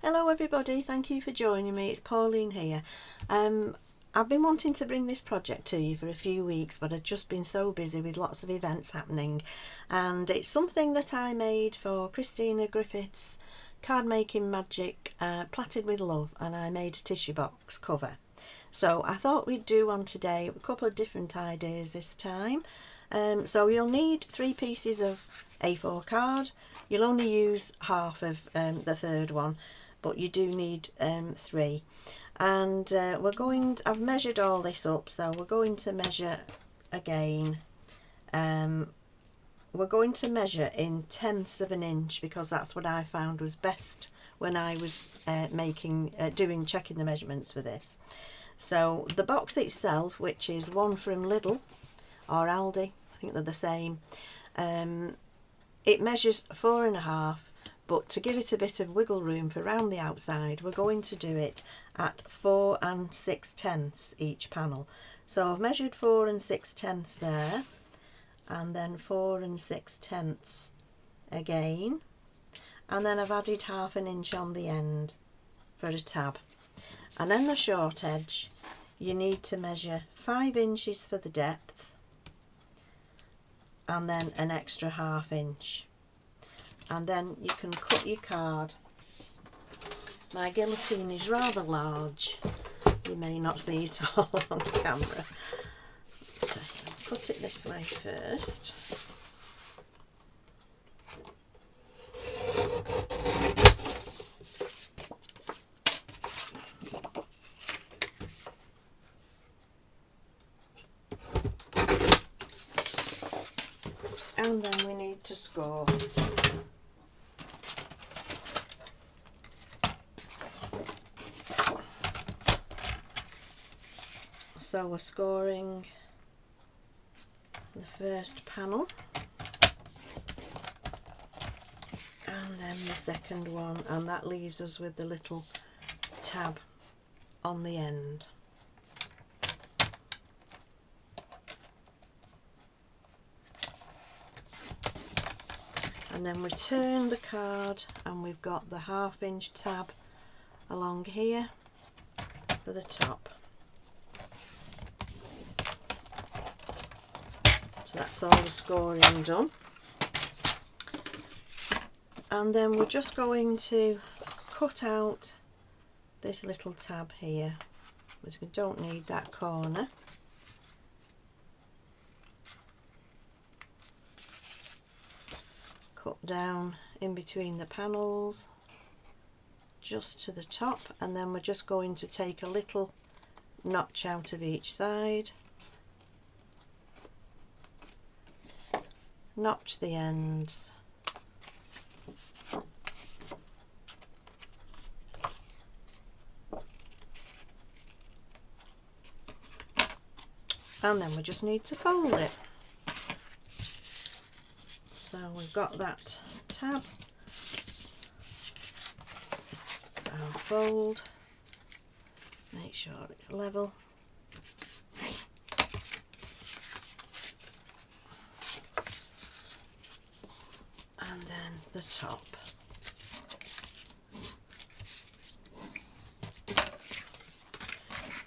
Hello everybody, thank you for joining me. It's Pauline here. I've been wanting to bring this project to you for a few weeks, but I've just been so busy with lots of events happening, and it's something that I made for Christina Griffith's Card Making Magic Platted with Love, and I made a tissue box cover. So I thought we'd do one today, a couple of different ideas this time. So you'll need 3 pieces of A4 card. You'll only use half of the third one, but you do need 3. And I've measured all this up, so we're going to measure again. We're going to measure in tenths of an inch, because that's what I found was best when I was checking the measurements for this. So the box itself, which is one from Lidl or Aldi, I think they're the same, it measures 4.5, but to give it a bit of wiggle room for around the outside, we're going to do it at 4 6/10 each panel. So I've measured 4 6/10 there, and then 4 6/10 again, and then I've added half an inch on the end for a tab. And then the short edge, you need to measure 5 inches for the depth, and then an extra ½ inch, and then you can cut your card. My guillotine is rather large, you may not see it all on camera, so I'll cut it this way first. And then we need to score. So we're scoring the first panel, and then the second one, and that leaves us with the little tab on the end. And then we turn the card, and we've got the ½ inch tab along here for the top. So that's all the scoring done. And then we're just going to cut out this little tab here, because we don't need that corner. Cut down in between the panels just to the top, and then we're just going to take a little notch out of each side, notch the ends, and then we just need to fold it. So we've got that tab. I'll fold, make sure it's level, and then the top.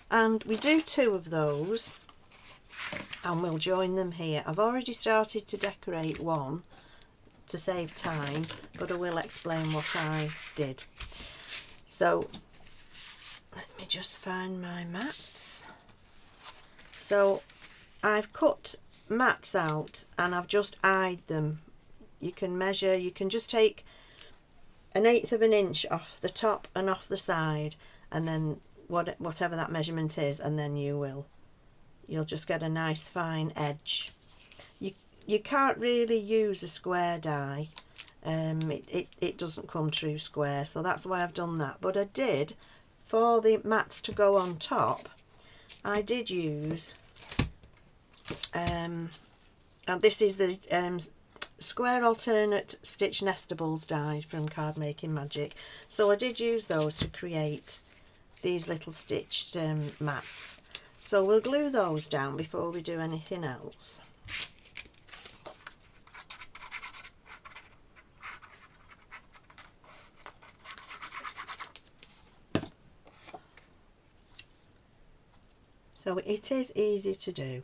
And we do 2 of those, and we'll join them here. I've already started to decorate one to save time, but I will explain what I did. So let me just find my mats. So I've cut mats out, and I've just eyed them. You can measure, you can just take 1/8 of an inch off the top and off the side, and then whatever that measurement is, and then you'll just get a nice fine edge. You can't really use a square die, it doesn't come true square, so that's why I've done that. But I did, for the mats to go on top, I did use and this is the square alternate stitch nestables die from Card Making Magic. So I did use those to create these little stitched mats. So we'll glue those down before we do anything else. So it is easy to do.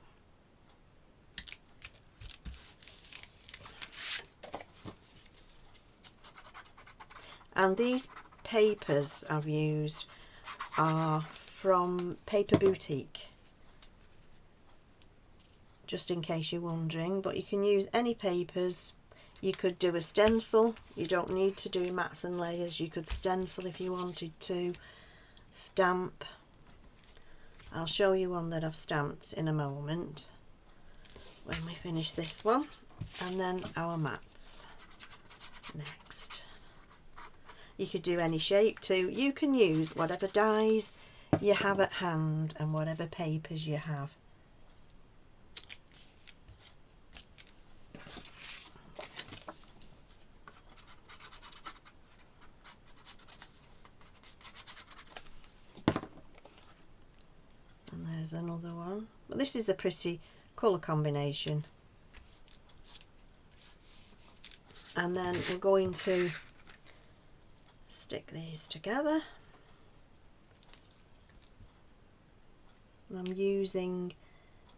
And these papers I've used are from Paper Boutique, just in case you're wondering, but you can use any papers. You could do a stencil, you don't need to do mats and layers, you could stencil if you wanted to, stamp. I'll show you one that I've stamped in a moment when we finish this one, and then our mats next. You could do any shape too. You can use whatever dies you have at hand and whatever papers you have. And there's another one. But this is a pretty colour combination. And then we're going to stick these together. I'm using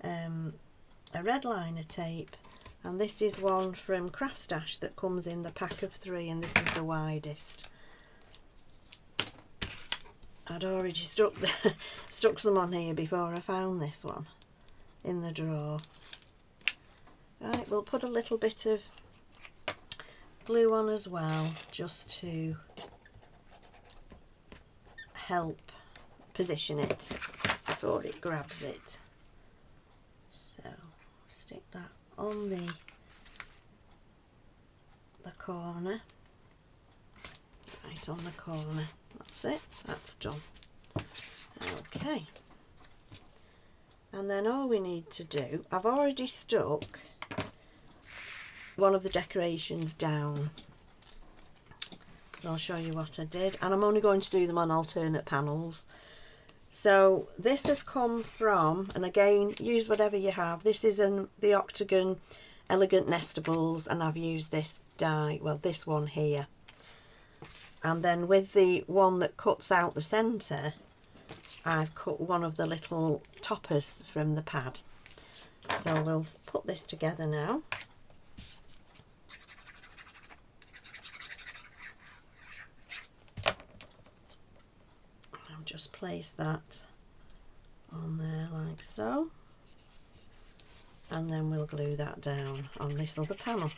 a red liner tape, and this is one from Craft Stash that comes in the pack of 3, and this is the widest. I'd already stuck some on here before I found this one in the drawer. Right, we'll put a little bit of glue on as well, just to help position it before it grabs it. So stick that on the corner, right on the corner. That's it, that's done. Okay, and then all we need to do, I've already stuck one of the decorations down, so I'll show you what I did, and I'm only going to do them on alternate panels. So this has come from, and again, use whatever you have, this is the Octagon Elegant Nestables, and I've used this die, well this one here, and then with the one that cuts out the centre, I've cut one of the little toppers from the pad. So we'll put this together now. I'll just place that on there like so, and then we'll glue that down on this other panel.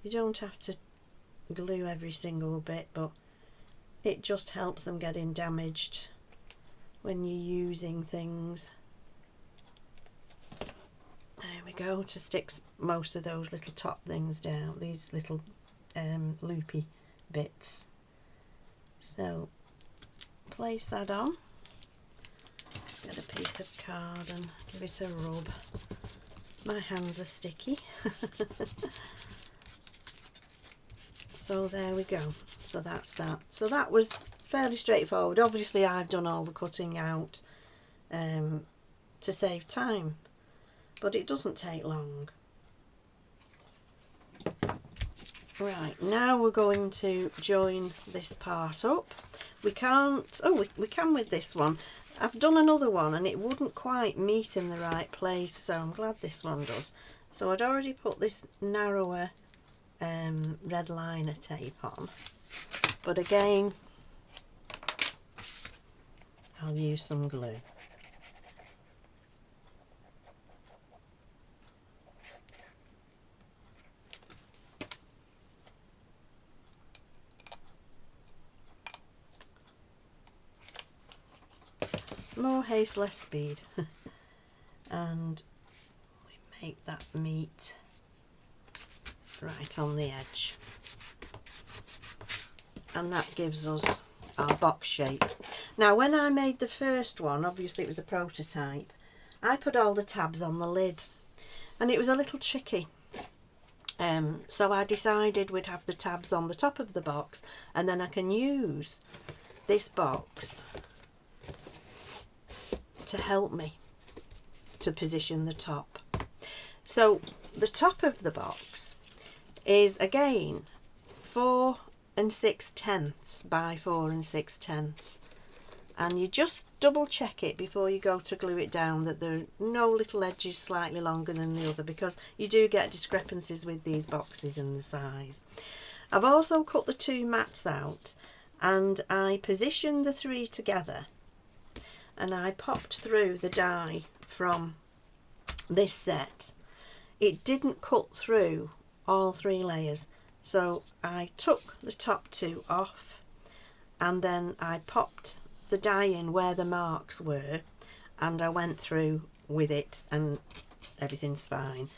You don't have to glue every single bit, but it just helps them getting damaged when you're using things. There we go, to stick most of those little top things down, these little loopy bits. So place that on, just get a piece of card and give it a rub. My hands are sticky. So there we go, so that's that. So that was fairly straightforward. Obviously I've done all the cutting out to save time, but it doesn't take long. Right, now we're going to join this part up. We can't, oh we can with this one. I've done another one and it wouldn't quite meet in the right place, so I'm glad this one does. So I'd already put this narrower red liner tape on, but again I'll use some glue. More haste, less speed. And we make that meet right on the edge, and that gives us our box shape. Now when I made the first one, obviously it was a prototype, I put all the tabs on the lid and it was a little tricky, so I decided we'd have the tabs on the top of the box, and then I can use this box to help me to position the top. So the top of the box is again 4 6/10 by 4 6/10, and you just double check it before you go to glue it down that there are no little edges slightly longer than the other, because you do get discrepancies with these boxes and the size. I've also cut the 2 mats out, and I positioned the 3 together, and I popped through the die from this set. It didn't cut through all 3 layers, so I took the top 2 off, and then I popped the die in where the marks were, and I went through with it, and everything's fine.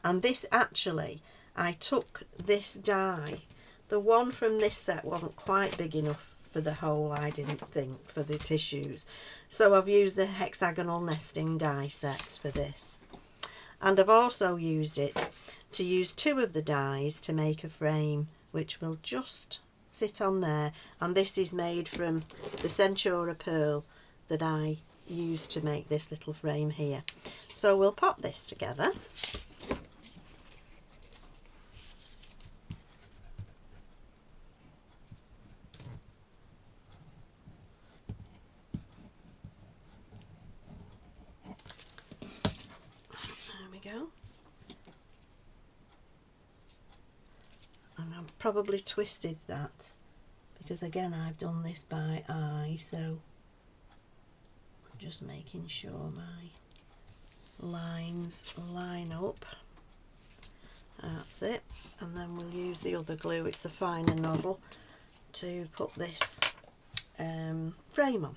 And this actually, I took this die, the one from this set wasn't quite big enough for the hole, I didn't think, for the tissues, so I've used the hexagonal nesting die sets for this. And I've also used it to use 2 of the dies to make a frame, which will just sit on there, and this is made from the Centura pearl that I used to make this little frame here. So we'll pop this together. There we go. And I've probably twisted that, because again I've done this by eye, so I'm just making sure my lines line up. That's it. And then we'll use the other glue, it's a finer nozzle, to put this frame on.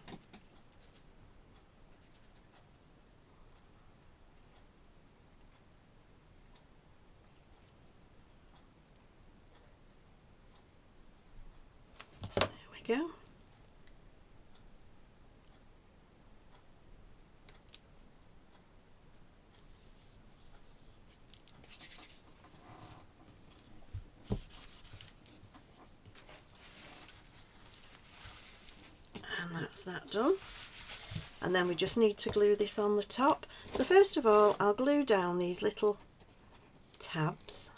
There we go. And that's that done. And then we just need to glue this on the top. So first of all, I'll glue down these little tabs.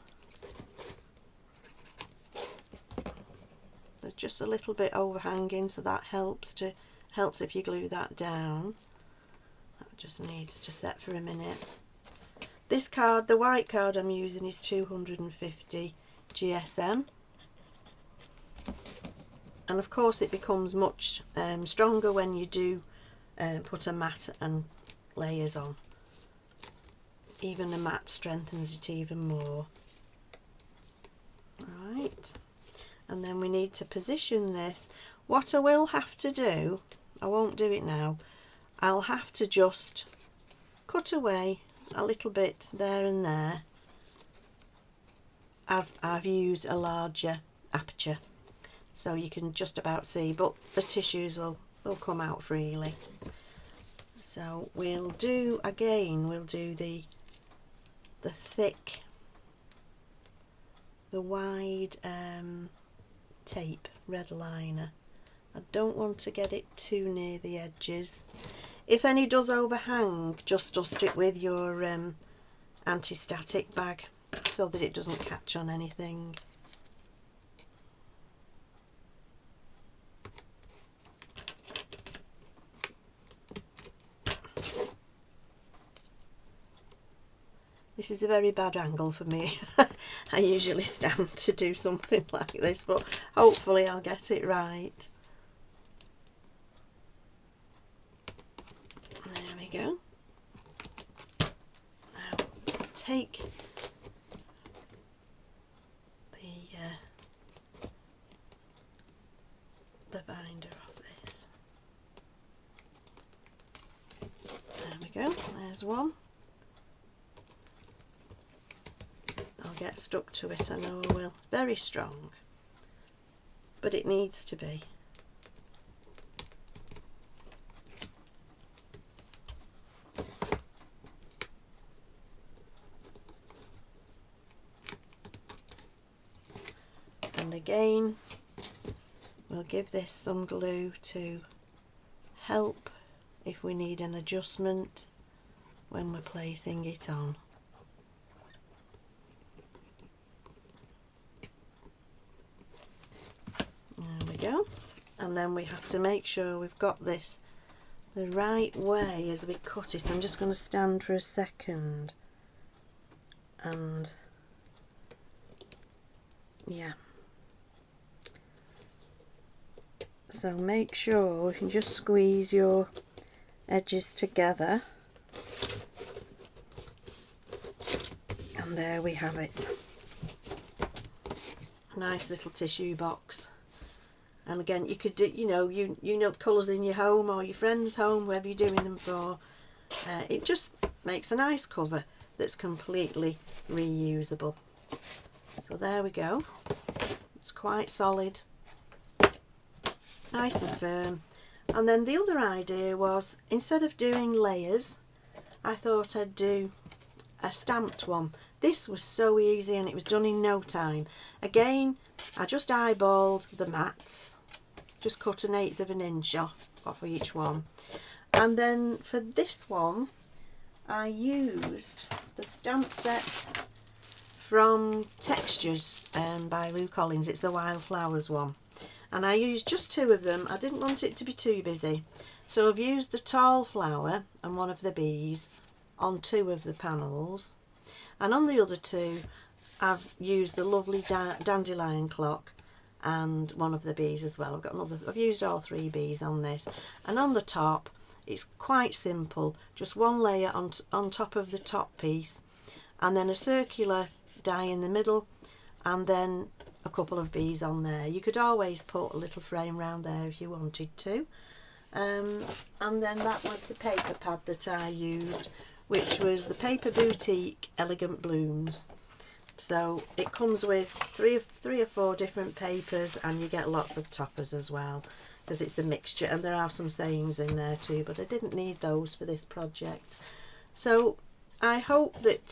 They're just a little bit overhanging, so that helps if you glue that down. That just needs to set for a minute. This card, the white card I'm using, is 250 GSM. And of course it becomes much stronger when you do put a mat and layers on. Even a mat strengthens it even more. Right, and then we need to position this. What I will have to do, I won't do it now, I'll have to just cut away a little bit there and there, as I've used a larger aperture, so you can just about see, but the tissues will come out freely. So we'll do the thick, the wide tape red liner. I don't want to get it too near the edges. If any does overhang, just dust it with your anti-static bag so that it doesn't catch on anything. This is a very bad angle for me. I usually stand to do something like this, but hopefully I'll get it right. There we go. Now take the binder off this. There we go, there's one. I'll get stuck to it, I know I will. Very strong, but it needs to be. And again, we'll give this some glue to help if we need an adjustment when we're placing it on. and then we have to make sure we've got this the right way as we cut it. I'm just going to stand for a second, and yeah, so make sure you can just squeeze your edges together, and there we have it. Nice little tissue box. And again, you could do, you know the colours in your home or your friend's home, wherever you're doing them for. It just makes a nice cover that's completely reusable. So there we go. It's quite solid, nice and firm. And then the other idea was, instead of doing layers, I thought I'd do a stamped one. This was so easy and it was done in no time. Again, I just eyeballed the mats, just cut 1/8 of an inch off each one. And then for this one, I used the stamp set from Textures by Lou Collins. It's the Wildflowers one. And I used just 2 of them. I didn't want it to be too busy. So I've used the tall flower and one of the bees on 2 of the panels. And on the other 2, I've used the lovely dandelion clock and one of the bees as well. I've used all 3 bees on this. And on the top, it's quite simple. Just 1 layer on top of the top piece, and then a circular die in the middle, and then a couple of bees on there. You could always put a little frame round there if you wanted to. And then that was the paper pad that I used, which was the Paper Boutique Elegant Blooms. So it comes with three or four different papers, and you get lots of toppers as well, because it's a mixture, and there are some sayings in there too, but I didn't need those for this project. So I hope that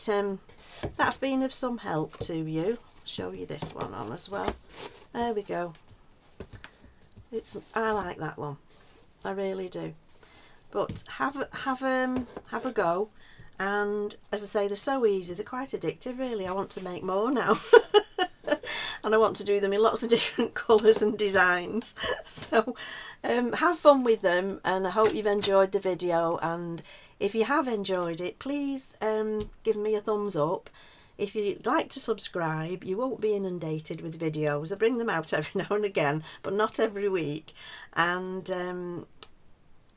that's been of some help to you. I'll show you this one on as well. There we go. I like that one, I really do. But have a go. And as I say, they're so easy, they're quite addictive really. I want to make more now. And I want to do them in lots of different colours and designs. So have fun with them, and I hope you've enjoyed the video. And if you have enjoyed it, please give me a thumbs up. If you'd like to subscribe, you won't be inundated with videos. I bring them out every now and again, but not every week. And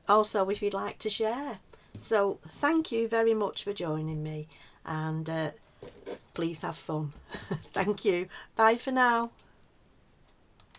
also, if you'd like to share. So thank you very much for joining me, and please have fun. Thank you. Bye for now.